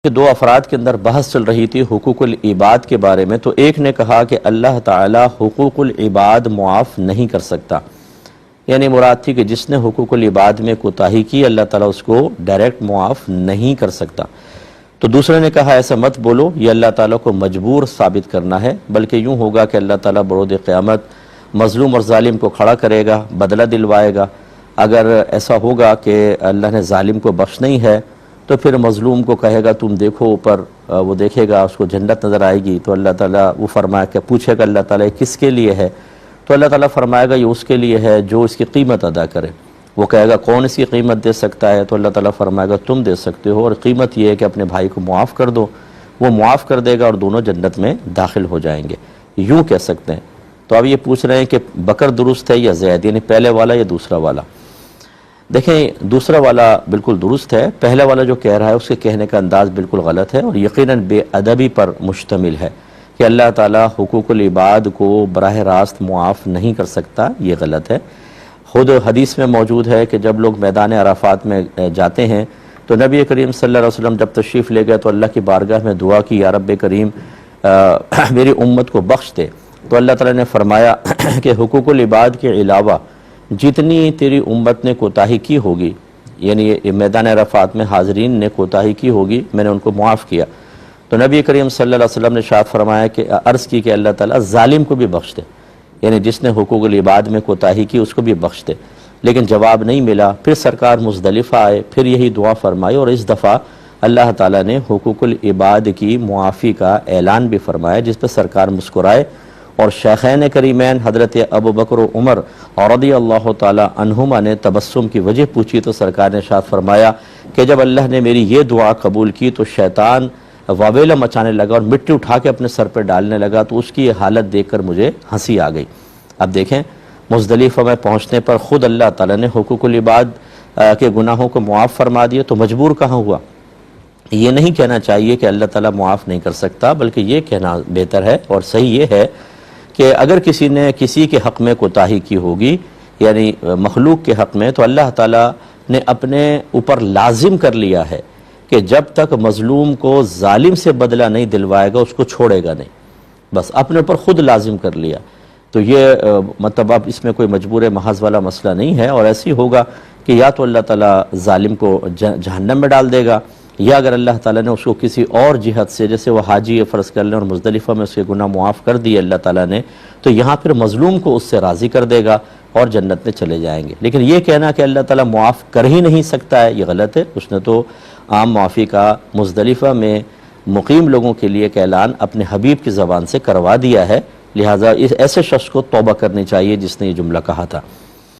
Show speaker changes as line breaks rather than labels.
کہ دو افراد کے اندر بحث چل رہی تھی حقوق العباد کے بارے میں، تو ایک نے کہا کہ اللہ تعالی حقوق العباد معاف نہیں کر سکتا، یعنی مراد تھی کہ جس نے حقوق العباد میں کوتاہی کی اللہ تعالیٰ اس کو ڈائریکٹ معاف نہیں کر سکتا۔ تو دوسرے نے کہا ایسا مت بولو، یہ اللہ تعالیٰ کو مجبور ثابت کرنا ہے، بلکہ یوں ہوگا کہ اللہ تعالیٰ بروز قیامت مظلوم اور ظالم کو کھڑا کرے گا، بدلہ دلوائے گا۔ اگر ایسا ہوگا کہ اللہ نے ظالم کو بخشنا ہی ہے تو پھر مظلوم کو کہے گا تم دیکھو اوپر، وہ دیکھے گا، اس کو جنت نظر آئے گی، تو اللہ تعالیٰ وہ فرمائے کہ پوچھے گا اللہ تعالیٰ یہ کس کے لیے ہے؟ تو اللہ تعالیٰ فرمائے گا یہ اس کے لیے ہے جو اس کی قیمت ادا کرے۔ وہ کہے گا کون اس کی قیمت دے سکتا ہے؟ تو اللہ تعالیٰ فرمائے گا تم دے سکتے ہو، اور قیمت یہ ہے کہ اپنے بھائی کو معاف کر دو۔ وہ معاف کر دے گا اور دونوں جنت میں داخل ہو جائیں گے، یوں کہہ سکتے ہیں۔ تو اب یہ پوچھ رہے ہیں کہ بکر درست ہے یا زید، یعنی پہلے والا یا دوسرا والا؟ دیکھیں دوسرا والا بالکل درست ہے، پہلا والا جو کہہ رہا ہے اس کے کہنے کا انداز بالکل غلط ہے، اور یقیناً بے ادبی پر مشتمل ہے کہ اللہ تعالیٰ حقوق العباد کو براہ راست معاف نہیں کر سکتا، یہ غلط ہے۔ خود حدیث میں موجود ہے کہ جب لوگ میدان عرفات میں جاتے ہیں تو نبی کریم صلی اللہ علیہ وسلم جب تشریف لے گئے تو اللہ کی بارگاہ میں دعا کی یا رب کریم میری امت کو بخش دے، تو اللہ تعالیٰ نے فرمایا کہ حقوق العباد کے علاوہ جتنی تیری امت نے کوتاہی کی ہوگی، یعنی میدان عرفات میں حاضرین نے کوتاہی کی ہوگی، میں نے ان کو معاف کیا۔ تو نبی کریم صلی اللہ علیہ وسلم نے ارشاد فرمایا کہ عرض کی کہ اللہ تعالیٰ ظالم کو بھی بخش دے، یعنی جس نے حقوق العباد میں کوتاہی کی اس کو بھی بخش دے، لیکن جواب نہیں ملا۔ پھر سرکار مزدلفہ آئے، پھر یہی دعا فرمائی، اور اس دفعہ اللہ تعالیٰ نے حقوق العباد کی معافی کا اعلان بھی فرمایا، جس پہ سرکار مسکرائے، اور شیخین کریمین حضرت ابو بکر و عمر رضی اللہ تعالی عنہما نے تبسم کی وجہ پوچھی تو سرکار نے ارشاد فرمایا کہ جب اللہ نے میری یہ دعا قبول کی تو شیطان واویلا مچانے لگا اور مٹی اٹھا کے اپنے سر پہ ڈالنے لگا، تو اس کی یہ حالت دیکھ کر مجھے ہنسی آ گئی۔ اب دیکھیں مزدلفہ میں پہنچنے پر خود اللہ تعالیٰ نے حقوق العباد کے گناہوں کو معاف فرما دیے، تو مجبور کہاں ہوا؟ یہ نہیں کہنا چاہیے کہ اللہ تعالیٰ معاف نہیں کر سکتا، بلکہ یہ کہنا بہتر ہے اور صحیح یہ ہے کہ اگر کسی نے کسی کے حق میں کوتاہی کی ہوگی، یعنی مخلوق کے حق میں، تو اللہ تعالیٰ نے اپنے اوپر لازم کر لیا ہے کہ جب تک مظلوم کو ظالم سے بدلہ نہیں دلوائے گا اس کو چھوڑے گا نہیں، بس اپنے اوپر خود لازم کر لیا۔ تو یہ مطلب اب اس میں کوئی مجبور محض والا مسئلہ نہیں ہے، اور ایسی ہوگا کہ یا تو اللہ تعالیٰ ظالم کو جہنم میں ڈال دے گا، یا اگر اللہ تعالیٰ نے اس کو کسی اور جہت سے، جیسے وہ حاجی فرض کر لیں اور مزدلفہ میں اس کے گناہ معاف کر دیے اللہ تعالیٰ نے، تو یہاں پھر مظلوم کو اس سے راضی کر دے گا اور جنت میں چلے جائیں گے۔ لیکن یہ کہنا کہ اللہ تعالیٰ معاف کر ہی نہیں سکتا ہے، یہ غلط ہے۔ اس نے تو عام معافی کا مزدلفہ میں مقیم لوگوں کے لیے ایک اعلان اپنے حبیب کی زبان سے کروا دیا ہے، لہٰذا اس ایسے شخص کو توبہ کرنی چاہیے جس نے یہ جملہ کہا تھا۔